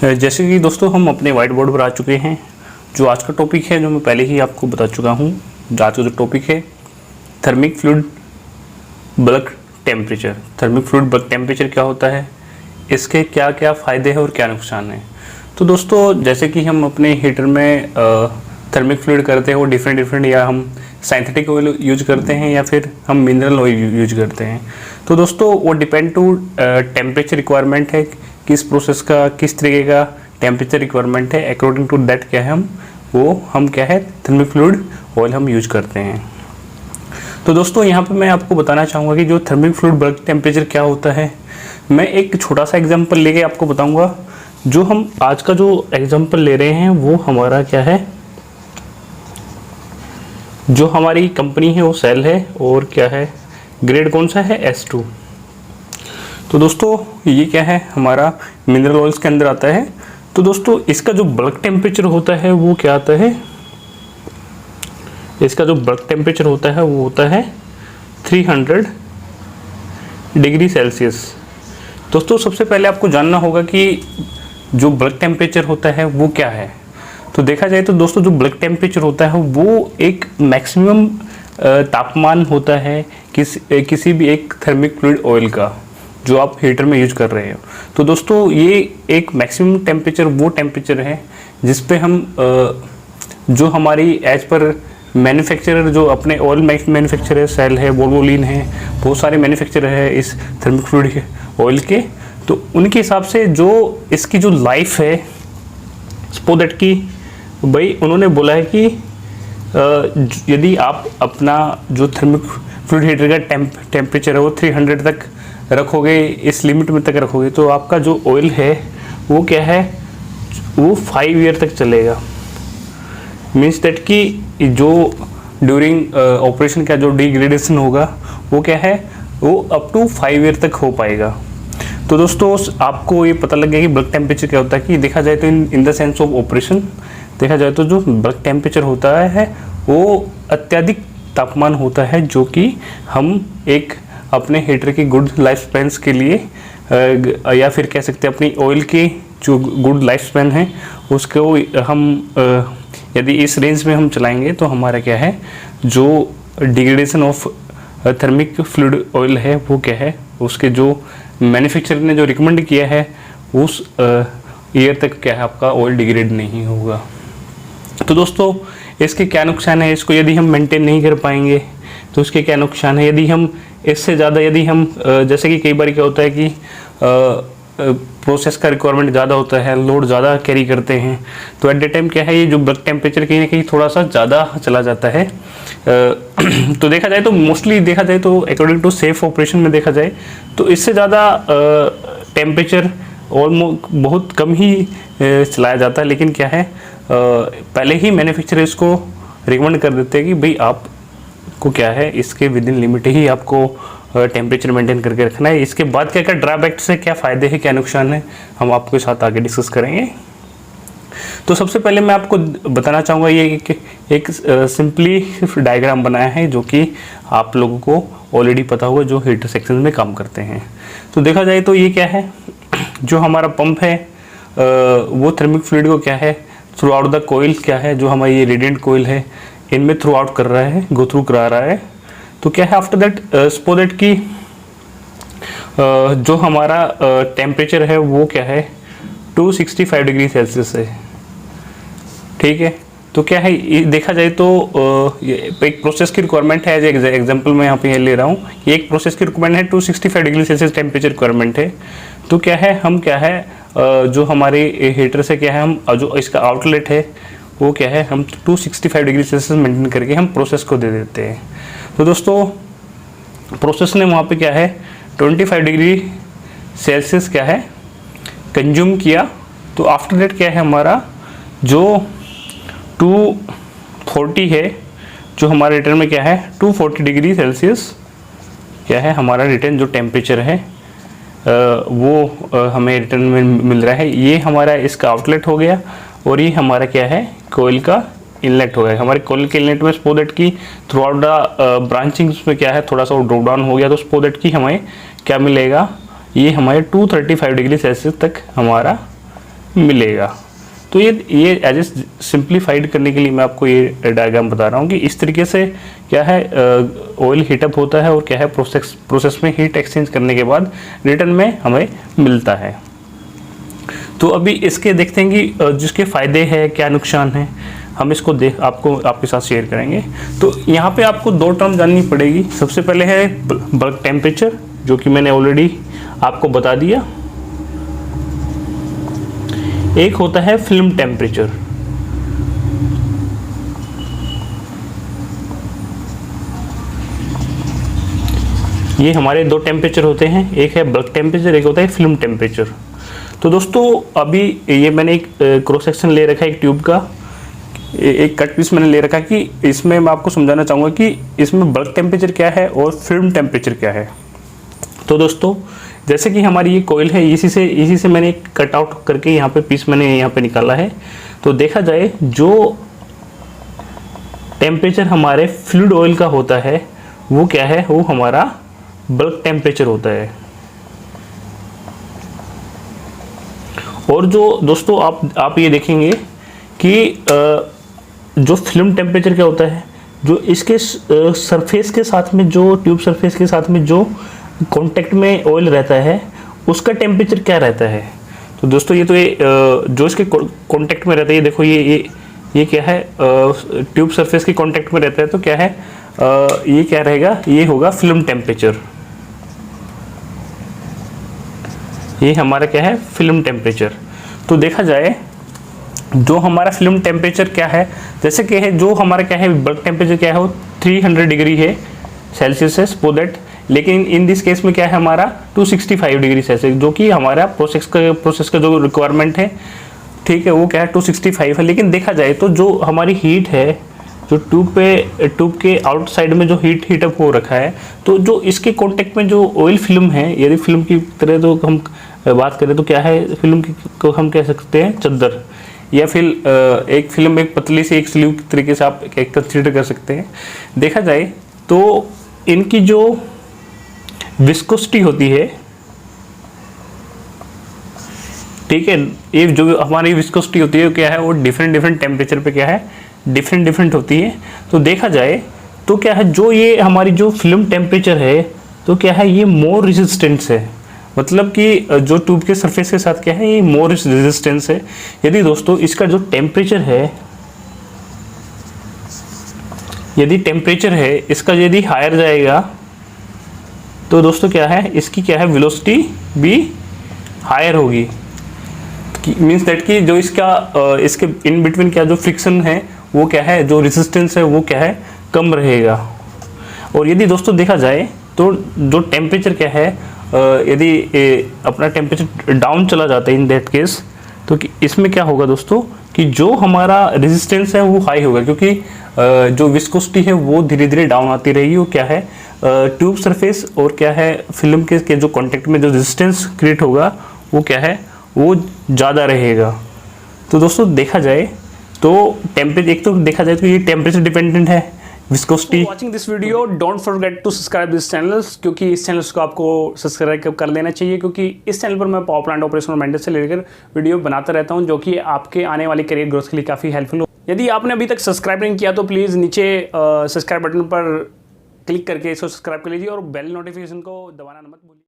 जैसे कि दोस्तों हम अपने वाइट बोर्ड पर आ चुके हैं। जो आज का टॉपिक है, जो मैं पहले ही आपको बता चुका हूँ, आज का जो टॉपिक है thermic fluid bulk temperature. Thermic fluid bulk temperature क्या होता है, इसके क्या क्या फ़ायदे हैं और क्या नुकसान हैं। तो दोस्तों जैसे कि हम अपने हीटर में थर्मिक फ्लूइड करते हैं वो डिफरेंट या हम सिंथेटिक ऑयल यूज करते हैं या फिर हम मिनरल ऑयल यूज करते हैं। तो दोस्तों वो डिपेंड टू टेम्परेचर रिक्वायरमेंट है, किस प्रोसेस का किस तरीके का टेम्परेचर रिक्वायरमेंट है, अकॉर्डिंग टू दैट क्या है हम क्या है थर्मिक फ्लूइड ऑयल हम यूज करते हैं। तो दोस्तों यहाँ पे मैं आपको बताना चाहूँगा कि जो थर्मिक फ्लूइड बल्क टेम्परेचर क्या होता है। मैं एक छोटा सा एग्जांपल लेके आपको बताऊँगा। जो हम आज का जो एग्जांपल ले रहे हैं वो हमारा क्या है, जो हमारी कंपनी है वो सेल है और क्या है ग्रेड कौन सा है, S2। तो दोस्तों ये क्या है हमारा मिनरल ऑयल्स के अंदर आता है। तो दोस्तों इसका जो बल्क टेम्परेचर होता है वो क्या आता है, इसका जो बल्क टेम्परेचर होता है वो होता है 300 डिग्री सेल्सियस। दोस्तों सबसे पहले आपको जानना होगा कि जो बल्क टेम्परेचर होता है वो क्या है। तो देखा जाए तो दोस्तों जो बल्क टेम्परेचर होता है वो एक मैक्सिमम तापमान होता है किसी भी एक थर्मिक फ्लूइड ऑयल का जो आप हीटर में यूज कर रहे हो। तो दोस्तों ये एक मैक्सिमम टेम्परेचर वो टेम्परेचर है जिस पे हम जो हमारी एज पर मैन्युफैक्चरर जो अपने ऑयल मैन्युफैक्चरर सेल है, वोल्वोलिन है, बहुत सारे मैन्युफैक्चरर है इस थर्मिक फ्लूइड ऑयल के। तो उनके हिसाब से जो इसकी जो लाइफ है सो दैट की भाई उन्होंने बोला है कि यदि आप अपना जो थर्मिक फ्लूइड हीटर का टेम्परेचर है वो 300 तक रखोगे, इस लिमिट में तक रखोगे, तो आपका जो ऑयल है वो क्या है वो 5 ईयर तक चलेगा। मीन्स दैट कि जो ड्यूरिंग ऑपरेशन का जो डिग्रेडेशन होगा वो क्या है वो अप टू 5 ईयर तक हो पाएगा। तो दोस्तों आपको ये पता लग गया कि बल्क टेम्परेचर क्या होता है। कि देखा जाए तो in the sense of operation देखा जाए तो जो बल्क टेम्परेचर होता है वो अत्यधिक तापमान होता है जो कि हम एक अपने हीटर की गुड लाइफ स्पैन्स के लिए या फिर कह सकते हैं अपनी ऑयल की जो गुड लाइफ स्पैन है उसको हम यदि इस रेंज में हम चलाएंगे तो हमारा क्या है जो degradation of thermic fluid oil है वो क्या है उसके जो मैन्युफैक्चरर ने जो रिकमेंड किया है उस ईयर तक क्या है आपका ऑयल डिग्रेड नहीं होगा। तो दोस्तों इसके क्या नुकसान है, इसको यदि हम मेंटेन नहीं कर पाएंगे तो उसके क्या नुकसान है। यदि हम इससे ज़्यादा यदि हम जैसे कि कई बार क्या होता है कि प्रोसेस का रिक्वायरमेंट ज़्यादा होता है, लोड ज़्यादा कैरी करते हैं, तो एट द टाइम क्या है ये जो बल्क टेम्परेचर कहीं ना कहीं थोड़ा सा ज़्यादा चला जाता है। तो देखा जाए तो मोस्टली देखा जाए तो अकॉर्डिंग टू सेफ ऑपरेशन में देखा जाए तो इससे ज़्यादा टेम्परेचर ऑलमोस्ट बहुत कम ही चलाया जाता है। लेकिन क्या है पहले ही मैन्युफैक्चरर इसको रिकमेंड कर देते हैं कि भाई आपको क्या है इसके विद इन लिमिट ही आपको टेम्परेचर मेंटेन करके रखना है। इसके बाद क्या क्या ड्रॉबैक्स है, क्या फ़ायदे हैं, क्या नुकसान है, हम आपके साथ आगे डिस्कस करेंगे। तो सबसे पहले मैं आपको बताना चाहूँगा ये एक सिंपली डायग्राम बनाया है जो कि आप लोगों को ऑलरेडी पता होगा जो हीटर सेक्शन में काम करते हैं। तो देखा जाए तो ये क्या है जो हमारा पंप है वो थर्मिक फ्लूइड को क्या है थ्रू आउट द कोयल क्या है जो हमारी ये रेडिएंट कोयल है इनमें थ्रू आउट कर रहा है, गो थ्रू करा रहा है। तो क्या है आफ्टर दैट सपो दैट की जो हमारा टेम्परेचर है वो क्या है 265 डिग्री सेल्सियस है, ठीक है। तो क्या है ये देखा जाए तो एक प्रोसेस की रिक्वायरमेंट है, एज एग्जांपल मैं यहाँ पे ले रहा हूँ कि एक प्रोसेस की रिक्वायरमेंट है 265 डिग्री सेल्सियस टेम्परेचर रिक्वायरमेंट है। तो क्या है हम क्या है जो हमारे हीटर से क्या है हम जो इसका आउटलेट है वो क्या है हम 265 डिग्री सेल्सियस मेंटेन करके हम प्रोसेस को दे देते हैं। तो दोस्तों प्रोसेस ने वहाँ पे क्या है 25 डिग्री सेल्सियस क्या है कंज्यूम किया। तो आफ्टर दैट क्या है हमारा जो 240 है जो हमारे रिटर्न में क्या है 240 डिग्री सेल्सियस क्या है हमारा रिटर्न जो टेम्परेचर है वो हमें रिटर्न में मिल रहा है। ये हमारा इसका आउटलेट हो गया और ये हमारा क्या है कोयल का इनलेट हो गया। हमारे कोयल के इनलेट में सपो दैट की थ्रू आउट द ब्रांचिंग में क्या है थोड़ा सा ड्रॉप डाउन हो गया। तो सपो दैट की हमें क्या मिलेगा, ये हमारे 235 डिग्री सेल्सियस तक हमारा मिलेगा। तो ये एज ए सिंप्लीफाइड करने के लिए मैं आपको ये डायग्राम बता रहा हूँ कि इस तरीके से क्या है ऑयल हीटअप होता है और क्या है प्रोसेस में हीट एक्सचेंज करने के बाद रिटर्न में हमें मिलता है। तो अभी इसके देखते हैं कि जिसके फ़ायदे हैं क्या नुकसान है, हम इसको आपके साथ शेयर करेंगे। तो यहाँ पे आपको दो टर्म जाननी पड़ेगी। सबसे पहले है बल्क टेम्परेचर, जो कि मैंने ऑलरेडी आपको बता दिया। एक होता है फिल्म टेम्परेचर। ये हमारे दो टेम्परेचर होते हैं, एक है बल्क टेम्परेचर, एक होता है फिल्म टेम्परेचर। तो दोस्तों अभी ये मैंने एक क्रॉस सेक्शन ले रखा है एक ट्यूब का, एक कट पीस मैंने ले रखा है कि इसमें मैं आपको समझाना चाहूँगा कि इसमें बल्क टेम्परेचर क्या है और फिल्म टेम्परेचर क्या है। तो दोस्तों जैसे कि हमारी ये कोयल है, इसी से मैंने एक कट आउट करके यहाँ पे पीस मैंने यहाँ पे निकाला है। तो देखा जाए जो टेम्परेचर हमारे फ्लूइड ऑयल का होता है वो क्या है, वो हमारा बल्क टेम्परेचर होता है। और जो दोस्तों आप ये देखेंगे कि जो फिल्म टेम्परेचर क्या होता है, जो इसके सरफेस के साथ में, जो ट्यूब सरफेस के साथ में जो कांटेक्ट में ऑयल रहता है उसका टेम्परेचर क्या रहता है। तो दोस्तों ये जो इसके कांटेक्ट में रहता है, ये देखो ये क्या है, ट्यूब सरफेस के कांटेक्ट में रहता है। तो क्या है, ये क्या रहेगा, ये होगा फिल्म टेम्परेचर। ये हमारा क्या है, फिल्म टेम्परेचर। तो देखा जाए जो हमारा फिल्म टेम्परेचर क्या है, जैसे कि है जो हमारा क्या है बल्क टेम्परेचर क्या है, वो 300 डिग्री है सेल्सियस है सो दैट, लेकिन इन दिस केस में क्या है हमारा 265 डिग्री सेल्सियस, जो कि हमारा प्रोसेस का जो रिक्वायरमेंट है, ठीक है, वो क्या है 265 है। लेकिन देखा जाए तो जो हमारी हीट है, जो ट्यूब के आउटसाइड में जो हीटअप हो रखा है, तो जो इसके कांटेक्ट में जो ऑयल फिल्म है, यदि फिल्म की तरह तो हम बात करें तो क्या है, फिल्म को हम कह सकते हैं चद्दर, या फिर एक फिल्म एक पतली सी एक स्लीव की तरीके से आप कंसीडर कर सकते हैं। देखा जाए तो इनकी जो विस्कोसिटी होती है, ठीक है, ये जो हमारी विस्कोसिटी होती है क्या है, वो डिफरेंट टेम्परेचर पे क्या है, डिफरेंट होती है। तो देखा जाए तो क्या है, जो ये हमारी जो फिल्म टेम्परेचर है, तो क्या है, ये मोर रेजिस्टेंस है। मतलब कि जो ट्यूब के सरफेस के साथ क्या है, ये मोर रेजिस्टेंस है। यदि दोस्तों इसका जो टेम्परेचर है, यदि टेम्परेचर है इसका यदि हायर जाएगा, तो दोस्तों क्या है, इसकी क्या है, वेलोसिटी भी हायर होगी। मीन्स दैट कि जो इसके इन बिटवीन क्या जो फ्रिक्शन है वो क्या है, जो रेजिस्टेंस है वो क्या है, कम रहेगा। और यदि दोस्तों देखा जाए तो जो टेम्परेचर क्या है, यदि अपना टेम्परेचर डाउन चला जाता है इन दैट केस, तो इसमें क्या होगा दोस्तों कि जो हमारा रेजिस्टेंस है वो हाई होगा, क्योंकि जो विस्कोसिटी है वो धीरे धीरे डाउन आती रहेगी। वो क्या है, ट्यूब सरफेस और क्या है फिल्म के जो कांटेक्ट में जो रेजिस्टेंस क्रिएट होगा वो क्या है, वो ज़्यादा रहेगा। तो दोस्तों देखा जाए तो टेम्परेचर, एक तो देखा जाए तो ये टेम्परेचर डिपेंडेंट है, viscosity. Watching this video don't forget to subscribe this channels, क्योंकि इस चैनल को आपको सब्सक्राइब कर लेना चाहिए, क्योंकि इस चैनल पर मैं पावर प्लांट ऑपरेशन और मेंटेनेंस से लेकर वीडियो बनाता रहता हूं, जो कि आपके आने वाली करियर ग्रोथ के लिए काफ़ी हेल्पफुल हो। यदि आपने अभी तक सब्सक्राइब नहीं किया तो प्लीज़ नीचे सब्सक्राइब बटन पर क्लिक करके इसको सब्सक्राइब कर लीजिए और बेल नोटिफिकेशन को दबाना मत भूलिए।